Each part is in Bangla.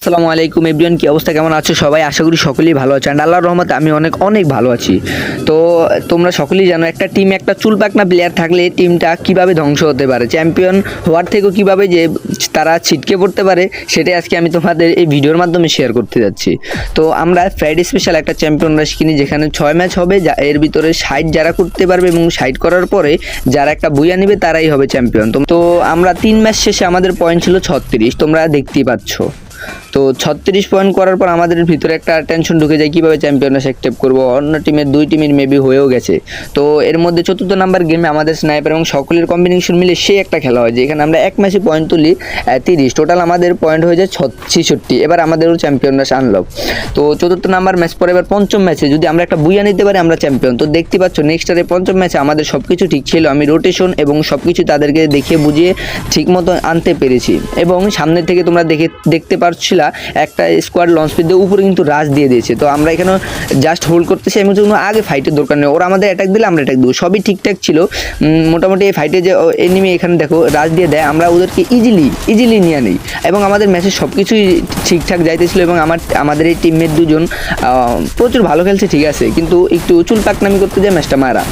আসসালামু আলাইকুম এভরিওয়ান, কি অবস্থা, কেমন আছো সবাই? আশা করি সকলেই ভালো আছেন। আল্লাহর রহমতে আমি অনেক ভালো আছি। তো তোমরা সকলেই জানো একটা টিমে একটা চুলপাকনা প্লেয়ার থাকলে টিমটা কিভাবে ধ্বংস হতে পারে, চ্যাম্পিয়ন হওয়ার থেকেও কিভাবে যে তারা ছিটকে পড়তে পারে, সেটাই আজকে আমি তোমাদের এই ভিডিওর মাধ্যমে শেয়ার করতে যাচ্ছি। তো আমরা ফ্রাইডে স্পেশাল একটা চ্যাম্পিয়ন রাশ কিনি, যেখানে 6 ম্যাচ হবে, এর ভিতরে 60 যারা করতে পারবে এবং 60 করার পরে যারা একটা বুইয়া নেবে তারাই হবে চ্যাম্পিয়ন। তো আমরা 3 ম্যাচ শেষে আমাদের পয়েন্ট ছিল 36, তোমরা দেখতেই পাচ্ছ। তো 36 পয়েন্ট করার পর আমাদের ভিতরে একটা টেনশন ঢুকে যায় কীভাবে চ্যাম্পিয়নরা অ্যাকসেপ্ট করবো। অন্য টিমের 2 টিমের মেবি হয়েও গেছে। তো এর মধ্যে 4th নাম্বার গেমে আমাদের স্নাইপার এবং সকলের কম্বিনেশন মিলে সেই একটা খেলা হয়, যেখানে আমরা এক ম্যাচে পয়েন্ট তুলি 30, টোটাল আমাদের পয়েন্ট হয়ে যায় 66। এবার আমাদেরও চ্যাম্পিয়নরা আনলক। তো 4th নাম্বার ম্যাচ পরে এবার 5ম ম্যাচে যদি আমরা একটা বুইয়া নিতে পারি আমরা চ্যাম্পিয়ন। তো দেখতে পাচ্ছ নেক্সট ইয়ারে 5ম ম্যাচে আমাদের সব কিছু ঠিক ছিল, আমি রোটেশন এবং সব কিছু তাদেরকে দেখিয়ে বুঝিয়ে ঠিক মতো আনতে পেরেছি। এবং সামনে থেকে তোমরা দেখতে পাচ্ছিলা একটা স্কোয়াড লঞ্চ পেড দিয়ে উপরে কিন্তু রাশ দিয়ে দিয়েছে। তো আমরা এখানে জাস্ট হোল্ড করতেছি, এমন কোনো আগে ফাইটের দরকার নেই, ওরা আমাদের অ্যাটাক দিলে আমরা অ্যাটাক দেবো, সবই ঠিকঠাক ছিল। মোটামুটি এই ফাইটে যে এনিমি এখানে দেখো রাশ দিয়ে দেয়, আমরা ওদেরকে ইজিলি নিয়ে নিই এবং আমাদের ম্যাচে সব কিছুই ঠিকঠাক যাইতেছিল। এবং আমাদের এই টিমমেট দুজন প্রচুর ভালো খেলছে, ঠিক আছে, কিন্তু একটু চুল পাকনামি করতে যায় ম্যাচটা মারা।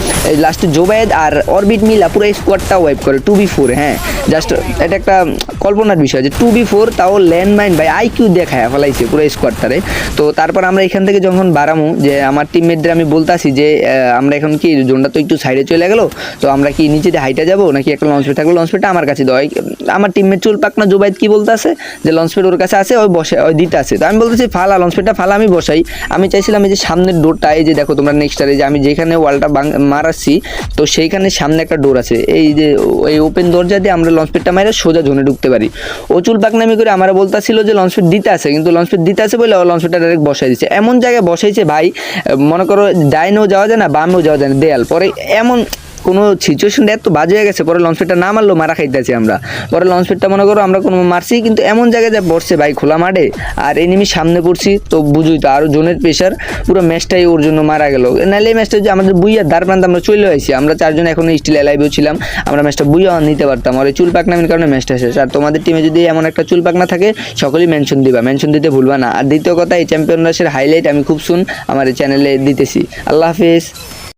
লাস্টে জোবায়েদ আর অরবিট মিলা পুরো স্কোয়াডটা ওয়াইপ করে 2v4। হ্যাঁ, জাস্ট এটা একটা কল্পনার বিষয় যে 2v4, তাও ল্যান্ডমাইন ভাই আইকিউ দেখায় ফেলাইছে পুরো স্কোয়াডটারে। তো তারপর আমরা এখান থেকে যখন বাড়ামু, যে আমার টিমমেটদের আমি বলতাছি যে আমরা এখন কি জোনটা তো একটু সাইডে চলে গেল, তো আমরা কি নিচে দিয়ে হাইটে যাবো নাকি একটা লঞ্চপ্যাড থাকবে, লঞ্চপ্যাডটা আমার কাছে দেয়। আমার টিমমেট চুল পাকনা জোবাইদ কি বলতেছে যে লঞ্চপ্যাড ওর কাছে আছে, ওই দিতে আছে। তো আমি বলতেছি ফালা লঞ্চপ্যাডটা ফালা, আমি বসাই। আমি চাইছিলাম এই যে সামনের ডোরটা, এই যে দেখো তোমরা নেক্সটারে যে আমি যেখানে ওয়ালটা মারাচ্ছি, তো সেইখানে সামনে একটা ডোর আছে, এই যে এই ওপেন দরজা দিয়ে আমরা লঞ্চপ্যাডটা মারে সোজা জোনে ঢুকতে পারি। ও চুল পাকনামি করে আমার বলতেছিল যে লঞ্চপ্যাড দিতে আছে, কিন্তু লঞ্চপ্যাড দিতে আছে বলে লঞ্চপ্যাডটা ডাইরেক্ট বসাই দিচ্ছে। এমন জায়গায় বসাইছে ভাই, মনে করো ডাইনেও যাওয়া যায় না, বামেও যাওয়া যায় না, দেয়াল। পরে এমন কোনো সিচুয়েশনটা এত বাজে হয়ে গেছে, পরে লঞ্চপ্যাডটা না মারলেও মারা খাইতেছি আমরা। পরে লঞ্চপ্যাডটা মনে করো আমরা কোনো মারছি, কিন্তু এমন জায়গায় যা বসছে ভাই খোলা মাঠে, আর এনিমি সামনে পড়ছি, তো বুঝুই তো আরও জোনের প্রেশার, পুরো ম্যাচটাই ওর জন্য মারা গেল। নাহলে এই ম্যাচটা যে আমাদের বুইয়ার দ্বার প্রান্তে আমরা চলে আসছি, আমরা 4 জন এখন স্টিল অ্যালাইভেও ছিলাম, আমরা ম্যাচটা বুইয়া নিতে পারতাম। আর চুল পাকনামির কারণে ম্যাচটা শেষ। আর তোমাদের টিমে যদি এমন একটা চুল পাকনা থাকে সকলেই মেনশন দিবা, মেনশন দিতে ভুলবা না। আর দ্বিতীয় কথা, এই চ্যাম্পিয়ন রাশের হাইলাইট আমি খুব আমার চ্যানেলে দিতেছি। আল্লাহ হাফিজ।